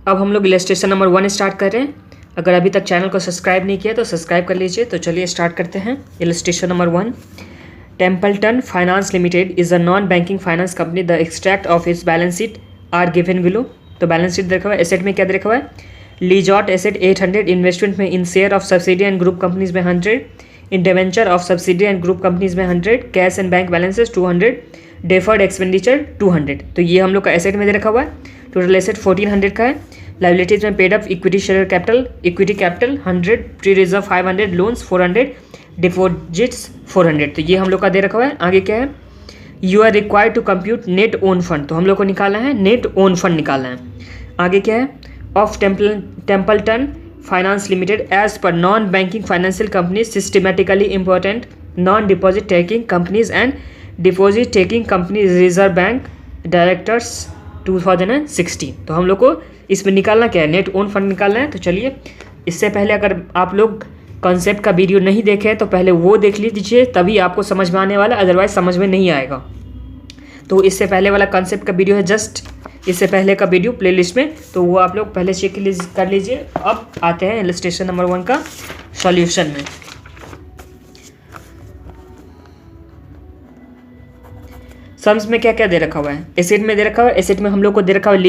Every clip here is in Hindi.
अब हम लोग इलस्ट्रेशन नंबर 1 स्टार्ट कर रहे हैं। अगर अभी तक चैनल को सब्सक्राइब नहीं किया तो सब्सक्राइब कर लीजिए। तो चलिए स्टार्ट करते हैं। Illustration number 1, Templeton finance limited is a non banking finance company. The extract of its balance sheet are given below. तो बैलेंस शीट देखा हुआ है। एसेट में क्या देखा हुआ है? लीजॉट एसेट 800, इन्वेस्टमेंट में in share of subsidy and group companies में 100, in debenture of subsidy and group companies में 100, cash and bank balances 200, deferred expenditure 200। तो ये हम लोग का एसेट में दे रखा हुआ है। टोटल एसेट 1400 का है। लाइबिलिटीज में paid up equity share capital, equity capital 100, pre reserve 500, loans 400, deposits 400। तो ये हम लोग का दे रखा हुआ है। आगे क्या है? You are required to compute net own fund. तो हम लोग को निकालना है नेट ओन फंड निकालना है। आगे क्या है? Of Templeton finance limited as per non banking financial companies systematically important non deposit taking companies and deposit taking companies reserve bank directors 2016। तो हम लोग को इसमें निकालना क्या है? नेट ओन फंड निकालना है। तो चलिए, इससे पहले अगर आप लोग कॉन्सेप्ट का वीडियो नहीं देखे तो पहले वो देख लीजिए, तभी आपको समझ में आने वाला, अदरवाइज समझ में नहीं आएगा। तो इससे पहले वाला कॉन्सेप्ट का वीडियो है, जस्ट इससे पहले का वीडियो प्लेलिस्ट में, तो वो आप लोग पहले चेक कर लीजिए। अब आते हैं इलस्ट्रेशन नंबर 1 का सॉल्यूशन में। सम्स में क्या क्या दे रखा हुआ है? एसेट में दे रखा हुआ है। एसेट में हम लोग को दे रखा हुआ है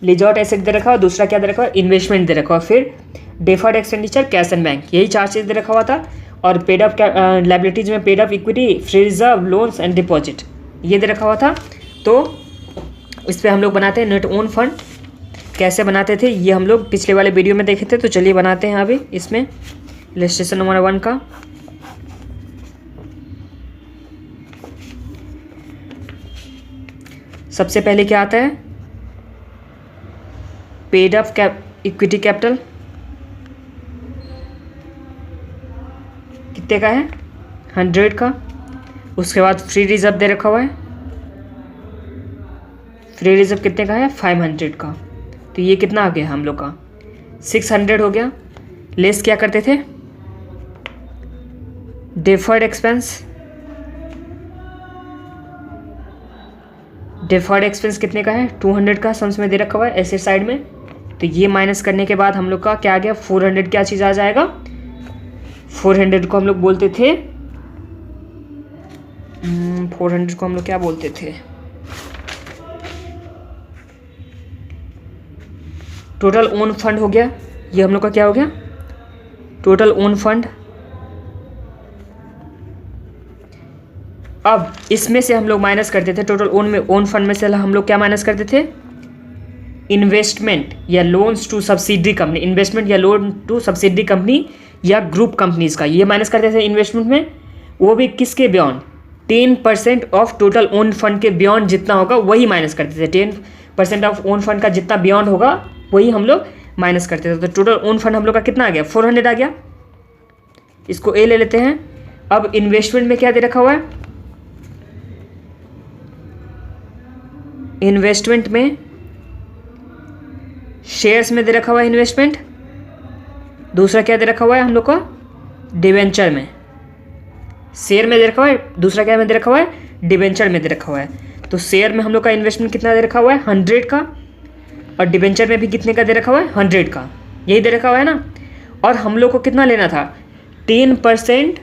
लीजॉट एसेट दे रखा हुआ है। दूसरा क्या दे रखा हुआ है? इन्वेस्टमेंट दे रखा हुआ है। फिर deferred expenditure, cash and bank, यही 4 चीज़ दे रखा हुआ था। और पेड अप लाइबिलिटीज में paid up equity, free reserve, loans and deposit, ये दे रखा हुआ था। तो इस पर हम लोग बनाते हैं नेट ओन फंड। कैसे बनाते थे ये हम लोग पिछले वाले वीडियो में देखे थे। तो चलिए बनाते हैं अभी इसमें इलस्ट्रेशन नंबर 1 का। सबसे पहले क्या आता है? पेड अप इक्विटी कैपिटल कितने का है? 100 का। उसके बाद फ्री रिजर्व दे रखा हुआ है। फ्री रिजर्व कितने का है? 500 का। तो ये कितना आ गया हम लोग का? 600 हो गया। लेस क्या करते थे? Deferred expense. डेफर्ड एक्सपेंस कितने का है? 200 का सम्स में दे रखा हुआ है एसेट साइड में। तो ये माइनस करने के बाद हम लोग का क्या आ गया? 400 क्या चीज़ आ जाएगा? 400 को हम लोग बोलते थे 400 को हम लोग क्या बोलते थे? टोटल ओन फंड हो गया। ये हम लोग का क्या हो गया? Total own fund. अब इसमें से हम लोग माइनस करते थे टोटल ओन फंड में से हम लोग क्या माइनस करते थे? इन्वेस्टमेंट या loans to subsidy company, investment या लोन टू सब्सिडी कंपनी या ग्रुप कंपनीज का ये माइनस करते थे इन्वेस्टमेंट में। वो भी किसके beyond? 10% of total own fund के बियॉन्ड जितना होगा वही माइनस करते थे। 10% ऑफ ओन फंड का जितना बियॉन्ड होगा वही हम लोग माइनस करते थे। तो टोटल ओन फंड हम लोग का कितना आ गया? 400 आ गया। इसको ए ले लेते हैं। अब इन्वेस्टमेंट में क्या दे रखा हुआ है? इन्वेस्टमेंट में शेयर्स में दे रखा हुआ है इन्वेस्टमेंट। दूसरा क्या दे रखा हुआ है हम लोग का? डिवेंचर में। शेयर में दे रखा हुआ है। दूसरा क्या में दे रखा हुआ है? डिवेंचर में दे रखा हुआ है। तो शेयर में हम लोग का इन्वेस्टमेंट कितना दे रखा हुआ है? 100 का। और डिवेंचर में भी कितने का दे रखा हुआ है? 100 का। यही दे रखा हुआ है ना। और हम लोग को कितना लेना था? 10%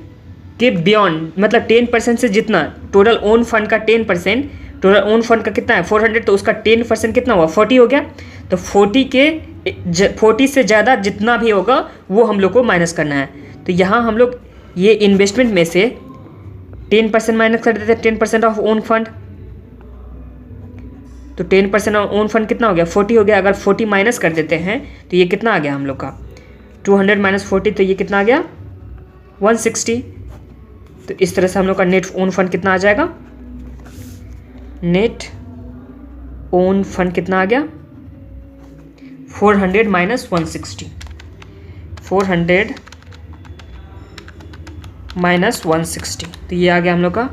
के बियॉन्ड, मतलब 10% से जितना टोटल ओन फंड का 10%, टोटल ओन फंड का कितना है? 400। तो उसका 10% कितना हुआ? 40 हो गया। तो 40 से ज़्यादा जितना भी होगा वो हम लोग को माइनस करना है। तो यहाँ हम लोग ये इन्वेस्टमेंट में से 10% माइनस कर देते हैं, 10% ऑफ ओन फंड। तो 10% ऑफ ओन फंड कितना हो गया? 40 हो गया। अगर 40 माइनस कर देते हैं तो ये कितना आ गया हम लोग का? 200 माइनस 40, तो ये कितना आ गया? 160। तो इस तरह से हम लोग का नेट ओन फंड कितना आ जाएगा? नेट ओन फंड कितना आ गया? 400 माइनस 160। 400 माइनस 160, तो ये आ गया हम लोग का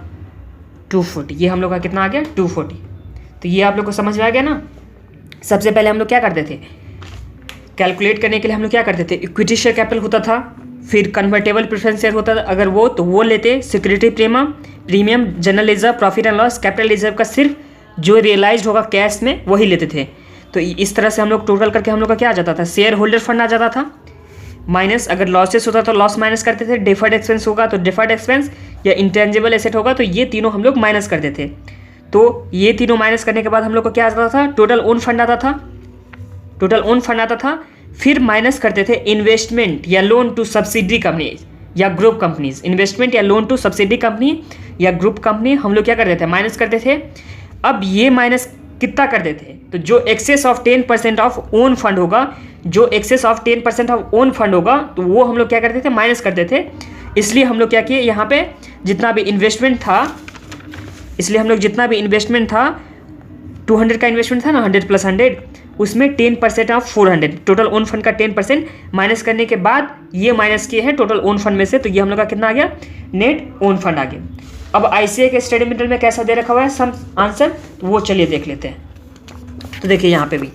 240। ये हम लोग का कितना आ गया? 240। तो ये आप लोग को समझ में आ गया ना। सबसे पहले हम लोग क्या करते थे? कैलकुलेट करने के लिए हम लोग क्या करते थे? इक्विटी शेयर कैपिटल होता था, फिर कन्वर्टेबल प्रेफरेंस शेयर होता था, अगर वो तो वो लेते। Security premium, general reserve, profit and loss, capital reserve का सिर्फ जो रियलाइज्ड होगा कैश में वही लेते थे। तो इस तरह से हम लोग टोटल करके हम लोग का क्या आ जाता था, शेयर होल्डर फंड आ जाता था, माइनस अगर लॉसेस होता तो लॉस माइनस करते थे, डिफर्ड एक्सपेंस होगा तो डिफर्ड एक्सपेंस, या इंटेंजिबल एसेट होगा तो ये तीनों हम लोग माइनस करते थे। तो ये तीनों माइनस करने के बाद हम लोग को क्या आता था, टोटल ओन फंड आता था, टोटल ओन फंड आता था। फिर माइनस करते थे इन्वेस्टमेंट या लोन टू सब्सिडी कंपनी या ग्रुप कंपनीज, इन्वेस्टमेंट या लोन टू सब्सिडी कंपनी या ग्रुप कंपनी हम लोग क्या करते थे, माइनस करते थे। अब ये माइनस कितना करते थे, तो जो excess of 10% of own fund होगा, जो excess of 10% of own fund होगा तो वो हम लोग क्या करते थे, माइनस करते थे। इसलिए हम लोग क्या किए, यहाँ पे जितना भी इन्वेस्टमेंट था, इसलिए हम लोग जितना भी इन्वेस्टमेंट था 200 का इन्वेस्टमेंट था ना, 100 + 100, उसमें 10% ऑफ 400, टोटल ओन फंड का 10% माइनस करने के बाद ये माइनस किए हैं टोटल ओन फंड में से, तो ये हम लोग का कितना आ गया, नेट ओन फंड आ गया। अब आईसीआई के स्टडी मटेरियल में कैसा दे रखा हुआ है सम आंसर, तो वो चलिए देख लेते हैं। तो देखिए यहाँ पे भी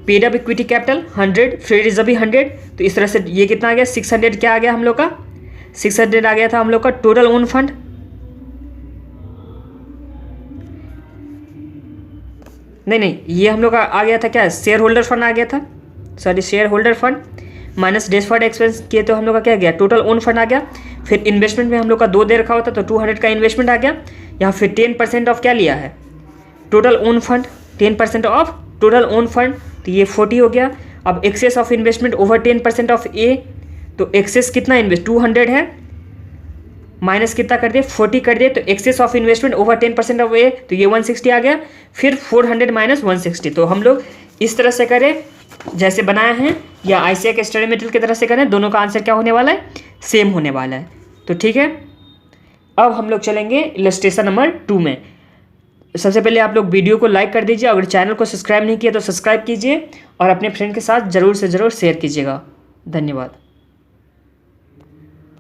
paid up equity capital 100, free reserve भी 100, तो इस तरह से ये कितना आ गया, 600 क्या आ गया हम लोग का, 600 आ गया था हम लोग का टोटल ओन फंड। नहीं, ये हम लोग का आ गया था क्या, शेयर होल्डर फंड आ गया था, sorry share holder fund minus deferred expense किए तो हम लोग का क्या गया, टोटल ओन फंड आ गया। फिर इन्वेस्टमेंट में हम लोग का 2 दे रखा होता तो 200 का इन्वेस्टमेंट आ गया। यहाँ फिर 10% ऑफ क्या लिया है, total own fund, 10% of total own fund, तो ये 40 हो गया। अब excess of investment over 10% of A, तो एक्सेस कितना इन्वेस्ट 200 है, माइनस कितना कर दिए 40 कर दिए, तो excess of investment over 10% of A, तो ये 160 आ गया। फिर 400 माइनस 160, तो हम लोग इस तरह से करें जैसे बनाए हैं, या आईसीआई के स्टडी मटेरियल की तरह से करें, दोनों का आंसर क्या होने वाला है, सेम होने वाला है। तो ठीक है, अब हम लोग चलेंगे इलस्ट्रेशन नंबर 2 में। सबसे पहले आप लोग वीडियो को लाइक कर दीजिए, अगर चैनल को सब्सक्राइब नहीं किया तो सब्सक्राइब कीजिए और अपने फ्रेंड के साथ ज़रूर से ज़रूर शेयर कीजिएगा। धन्यवाद।